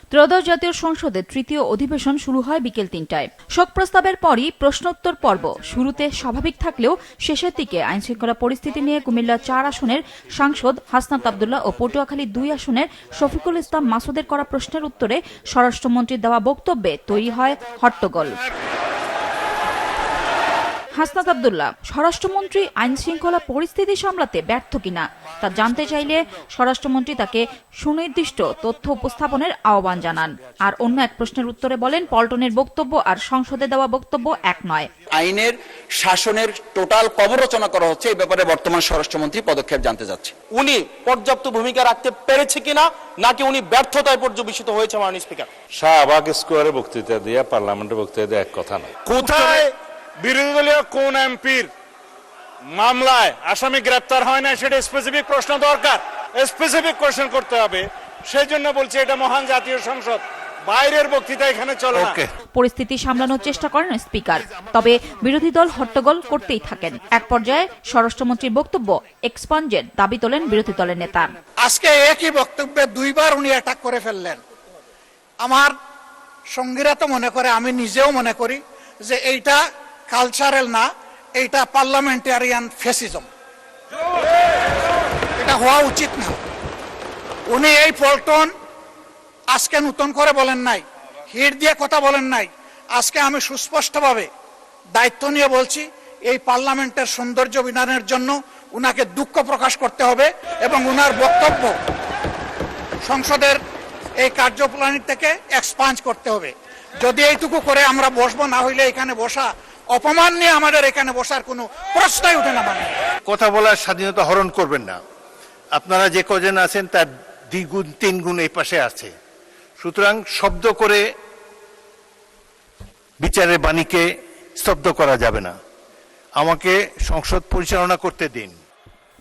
ত্রয়োদশ জাতীয় সংসদের তৃতীয় অধিবেশন শুরু হয় বিকেল ৩টায়। শোক প্রস্তাবের পরই প্রশ্নোত্তর পর্ব শুরুতে স্বাভাবিক থাকলেও শেষের দিকে আইনশৃঙ্খলা পরিস্থিতি নিয়ে কুমিল্লা ৪ আসনের সাংসদ হাসনাত আব্দুল্লাহ ও পটুয়াখালী ২ আসনের শফিকুল ইসলাম মাসুদের করা প্রশ্নের উত্তরে স্বরাষ্ট্রমন্ত্রীর দেওয়া বক্তব্যে তৈরি হয় হট্টগোল। হাসনাত আব্দুল্লাহ স্বরাষ্ট্রমন্ত্রী আইনশৃঙ্খলা পরিস্থিতি সামলাতে ব্যর্থ কিনা তা জানতে চাইলে স্বরাষ্ট্রমন্ত্রী তাকে সুনির্দিষ্ট তথ্য উপস্থাপনের আহ্বান জানান। আর অন্য এক প্রশ্নের উত্তরে বলেন, পল্টনের বক্তব্য আর সংসদে দেওয়া বক্তব্য এক নয়। আইনের শাসনের টোটাল কবরচনা করা হচ্ছে, এই ব্যাপারে বর্তমান স্বরাষ্ট্রমন্ত্রী পদক্ষেপ জানতে যাচ্ছে। উনি পর্যাপ্ত ভূমিকা রাখতে পেরেছে কিনা, নাকি উনি ব্যর্থতায় পর্যবেসিত হয়েছে মাননীয় স্পিকার? শাহবাগ স্কোয়ারে বক্তৃতা দিয়ে পার্লামেন্টে বক্তৃতা দিয়ে এক কথা নয়। কোথায় বিরোধী দলীয় কোন এমপির মামলায় আসামি গ্রেপ্তার হয় না সেটা স্পেসিফিক প্রশ্ন দরকার, স্পেসিফিক কোশ্চেন করতে হবে। সেই জন্য বলছি এটা মহান জাতীয় সংসদ, বাইরের বক্তৃতা এখানে চলে না। পরিস্থিতি সামলানোর চেষ্টা করেন স্পিকার, তবে বিরোধী দল হট্টগোল করতেই থাকেন। এক পর্যায়ে স্বরাষ্ট্রমন্ত্রীর বক্তব্য এক্সপাঞ্জের দাবি তোলেন বিরোধী দলের নেতা। আজকে একই বক্তব্যে দুইবার উনি অ্যাটাক করে ফেললেন। আমার সঙ্গীরা তো মনে করে, আমি নিজেও মনে করি যে এইটা কালচারাল না, এইটা পার্লামেন্টারিয়ান ফ্যাসিজম, এটা হওয়া উচিত না। উনি এই পল্টন আজকে নতুন করে বলেন নাই, হিট দিয়ে কথা বলেন নাই। আজকে আমি সুস্পষ্টভাবে দায়িত্ব নিয়ে বলছি, এই পার্লামেন্টের সৌন্দর্য বিধানের জন্য উনাকে দুঃখ প্রকাশ করতে হবে এবং উনার বক্তব্য সংসদের এই কার্যপ্রণালী থেকে এক্সপাঞ্জ করতে হবে। যদি এইটুকু করে আমরা বসবো, না হইলে এখানে বসা অপমান নিয়ে আমাদের এখানে বসার কোনো প্রশ্নই উঠে না। মানে কথা বলার স্বাধীনতা হরণ করবেন না। আপনারা যে কজন আছেন তার দ্বিগুণ তিনগুণ এই পাশে আছে, সুতরাং শব্দ করে বিচারের বাণীকে স্তব্ধ করা যাবে না। আমাকে সংসদ পরিচালনা করতে দিন।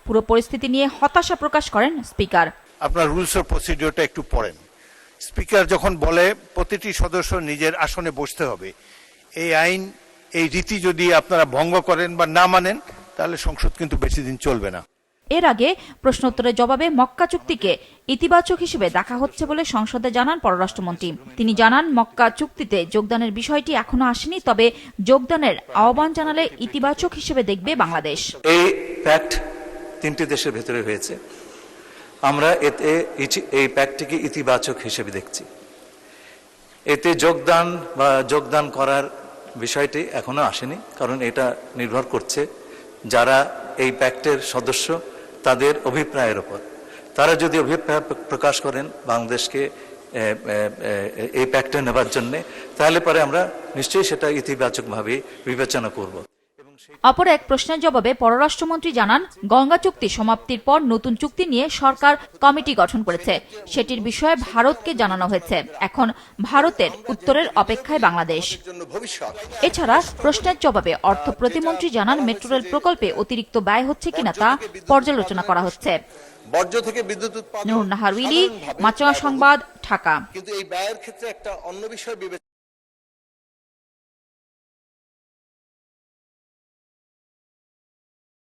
পুরো পরিস্থিতি নিয়ে হতাশা প্রকাশ করেন স্পিকার। আপনার রুলস অফ প্রসিডিওরটা একটু পড়েন। স্পিকার যখন বলে প্রতিটি সদস্য নিজের আসনে বসতে হবে, এই আইন এই রীতি যদি আপনারা ভঙ্গ করেন বা না মানেন, তাহলে সংসদ কিন্তু বেশি দিন চলবে না। এর আগে প্রশ্নোত্তরের জবাবে মক্কা চুক্তিকে ইতিবাচক হিসেবে দেখা হচ্ছে বলে সংসদে জানান পররাষ্ট্রমন্ত্রী। তিনি জানান, মক্কা চুক্তিতে যোগদানের বিষয়টি এখনো আসেনি, তবে যোগদানের আহ্বান জানালে ইতিবাচক হিসেবে দেখবে বাংলাদেশ। এই প্যাক্ট 3টি দেশের ভেতরে হয়েছে, আমরা এতে এই প্যাক্টটিকে ইতিবাচক হিসেবে দেখছি। এতে যোগদান করার বিষয়টি এখনো আসেনি, কারণ এটা নির্ভর করছে যারা এই প্যাক্টের সদস্য তাদের অভিপ্রায়ের উপর। তারা যদি অভিপ্রায় প্রকাশ করেন বাংলাদেশকে এই প্যাক্টে নেবার জন্য, তাহলে পরে আমরা নিশ্চয়ই সেটা ইতিবাচকভাবে বিবেচনা করব। অপর এক প্রশ্নের জবাবে পররাষ্ট্রমন্ত্রী জানান, গঙ্গা চুক্তি সমাপ্তির পর নতুন চুক্তি নিয়ে সরকার কমিটি গঠন করেছে। সেটির বিষয়ে ভারতকে জানানো হয়েছে। এখন ভারতের উত্তরের অপেক্ষায় বাংলাদেশ। এছাড়া প্রশ্নের জবাবে অর্থ প্রতিমন্ত্রী জানান, মেট্রো রেল প্রকল্পে অতিরিক্ত ব্যয় হচ্ছে কিনা তা পর্যালোচনা করা হচ্ছে। বর্জ্য থেকে বিদ্যুৎ উৎপাদন, নূর নাহার উইলি, মাছরাঙা সংবাদ, ঢাকা। কিন্তু এই ব্যয়ের ক্ষেত্রে একটা অন্য বিষয় বিবেচনা